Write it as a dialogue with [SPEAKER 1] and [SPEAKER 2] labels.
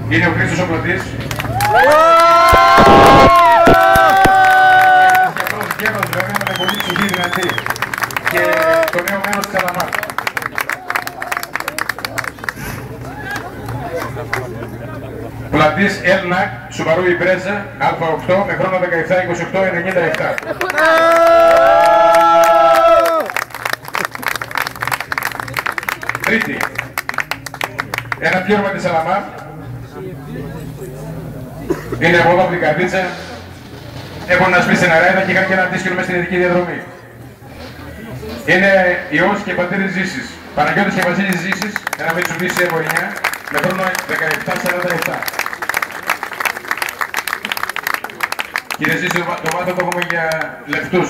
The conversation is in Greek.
[SPEAKER 1] είναι ο Χρήστος ο Πλωτής. Γέμος βέβαια με πολύ ψυχή δυνατή και το νέο μέλος της Αλαμάρ. Πλατής Έλνα, Σουβαρού Ιμπρέζα, Α8 με χρόνο 17-28-97. Τρίτη, ένα πιέρμα της Αλαμάρ. Είναι από εδώ από την Καρδίτσα. Έχουν να σπίσει ένα ράιδα και είχαν και ένα δίσκο μέσα στην ειδική διαδρομή. Είναι Υιός και πατήρης Ζήσης. Παναγιώτης και Βασίλης Ζήσης, ένα Mitsubishi Evo 9 με χρόνο 17-47. Κύριε Ζήση, το μάθο το έχουμε για λεπτούς.